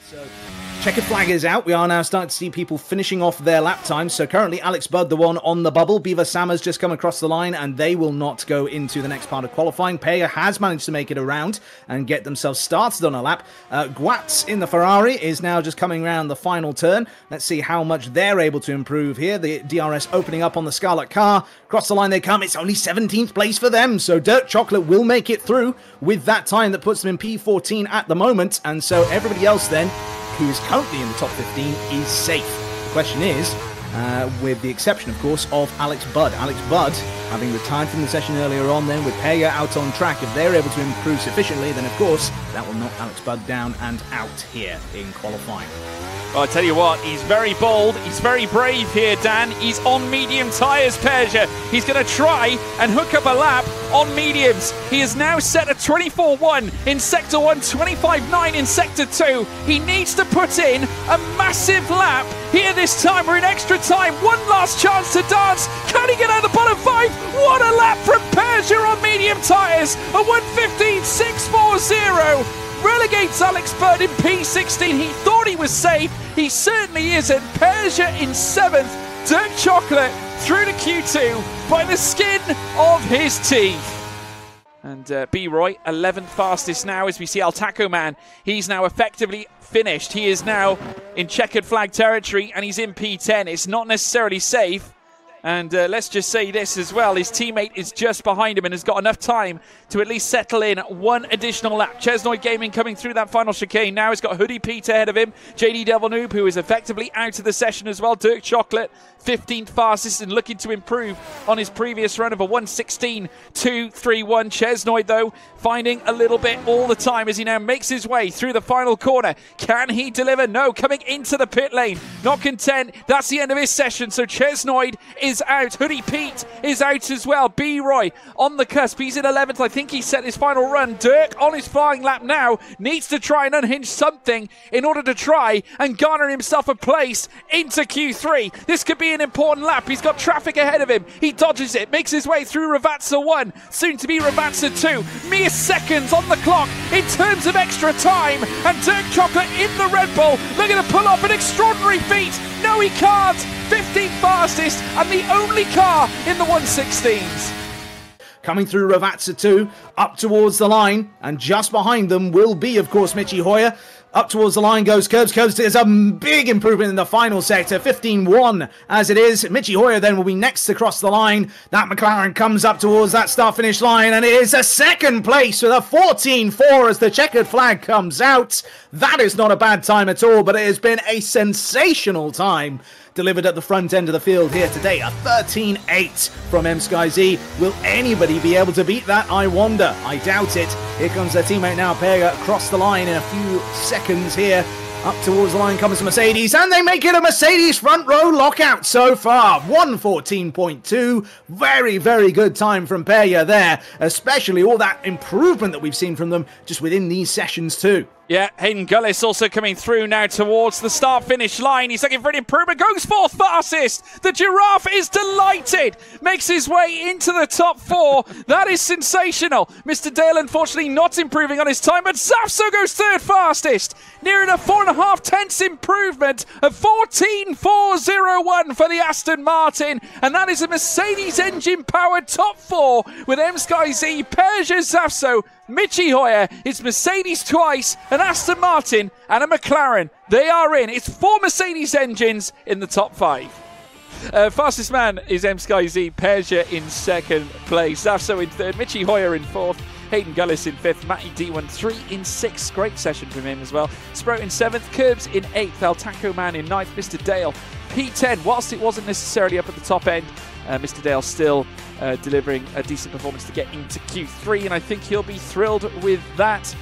So, checkered flag is out. We are now starting to see people finishing off their lap times. So currently Alex Budd, the one on the bubble. Beaver Sammer's just come across the line and they will not go into the next part of qualifying. Peja has managed to make it around and get themselves started on a lap. Guatz in the Ferrari is now just coming around the final turn. Let's see how much they're able to improve here. The DRS opening up on the Scarlet car. Across the line they come. It's only 17th place for them. So Dirt Chocolate will make it through with that time that puts them in P14 at the moment. And so everybody else then, who is currently in the top 15, is safe. The question is, with the exception, of course, of Alex Budd. Alex Budd, having retired from the session earlier on then, with Peja out on track, if they're able to improve sufficiently, then of course, that will knock Alex Budd down and out here in qualifying. Well, I tell you what, he's very bold, he's very brave here, Dan. He's on medium tyres, Peja. He's going to try and hook up a lap on mediums. He is now set at 24.1 in Sector 1, 25.9 in Sector 2. He needs to put in a massive lap here this time. We're in extra time. One last chance to dance. Can he get out of the bottom 5? What a lap from Peja on medium tyres. A 1:15.640. Relegates Alex Budd in P16. He thought he was safe. He certainly isn't. Peja in 7th. Dirt Chocolate through to Q2 by the skin of his teeth. And B-Roy, 11th fastest now as we see Al Taco Man. He's now effectively finished. He is now in checkered flag territory and he's in P10. It's not necessarily safe. And let's just say this as well, his teammate is just behind him and has got enough time to at least settle in one additional lap. Chesnoid Gaming coming through that final chicane. Now he's got Hoodie Pete ahead of him. JD Devil Noob, who is effectively out of the session as well. Dirk Chocolate, 15th fastest and looking to improve on his previous run of a 1:16.231. Chesnoid, though, finding a little bit all the time as he now makes his way through the final corner. Can he deliver? No, coming into the pit lane. Not content. That's the end of his session. So Chesnoid is out. Hoodie Pete is out as well. B-Roy on the cusp. He's in 11th. I think he set his final run. Dirk on his flying lap now needs to try and unhinge something in order to try and garner himself a place into Q3. This could be an important lap. He's got traffic ahead of him. He dodges it, makes his way through Ravazza 1, soon to be Ravazza 2. Mere seconds on the clock in terms of extra time. And Dirk Chocolate in the Red Bull looking to pull off an extraordinary feat. No, he can't. 15th fastest and the only car in the 1:16s. Coming through Ravazza 2, up towards the line, and just behind them will be, of course, Mitchie Hoyer. Up towards the line goes Curbs. Curbs does a big improvement in the final sector, 15.1 as it is. Mitchie Hoyer then will be next to cross the line. That McLaren comes up towards that start-finish line, and it is a second place with a 14.4 as the checkered flag comes out. That is not a bad time at all, but it has been a sensational time delivered at the front end of the field here today. A 13.8 from M-Sky-Z. Will anybody be able to beat that? I wonder. I doubt it. Here comes their teammate now, Peja, across the line in a few seconds here. Up towards the line comes Mercedes, and they make it a Mercedes front row lockout so far. 1:14.2. Very, very good time from Peja there, especially all that improvement that we've seen from them just within these sessions too. Yeah, Hayden Gullis also coming through now towards the start-finish line. He's looking for an improvement, goes 4th fastest. The Giraffe is delighted, makes his way into the top 4. That is sensational. Mr. Dale, unfortunately, not improving on his time, but Zafso goes 3rd fastest. Near enough 4.5 tenths improvement of 14.401 for the Aston Martin. And that is a Mercedes engine-powered top 4 with M-Sky-Z, Peja, Zafso, Mitchie Hoyer. It's Mercedes twice, an Aston Martin and a McLaren. They are in. It's 4 Mercedes engines in the top 5. Fastest man is M-Sky-Z, Peja in 2nd place, Zafso in 3rd, Mitchie Hoyer in 4th, Hayden Gullis in 5th, Matty D13 in 6th. Great session from him as well. Sprout in 7th, Curbs in 8th, Al Taco Man in 9th, Mr. Dale P10. Whilst it wasn't necessarily up at the top end, Mr. Dale still delivering a decent performance to get into Q3, and I think he'll be thrilled with that.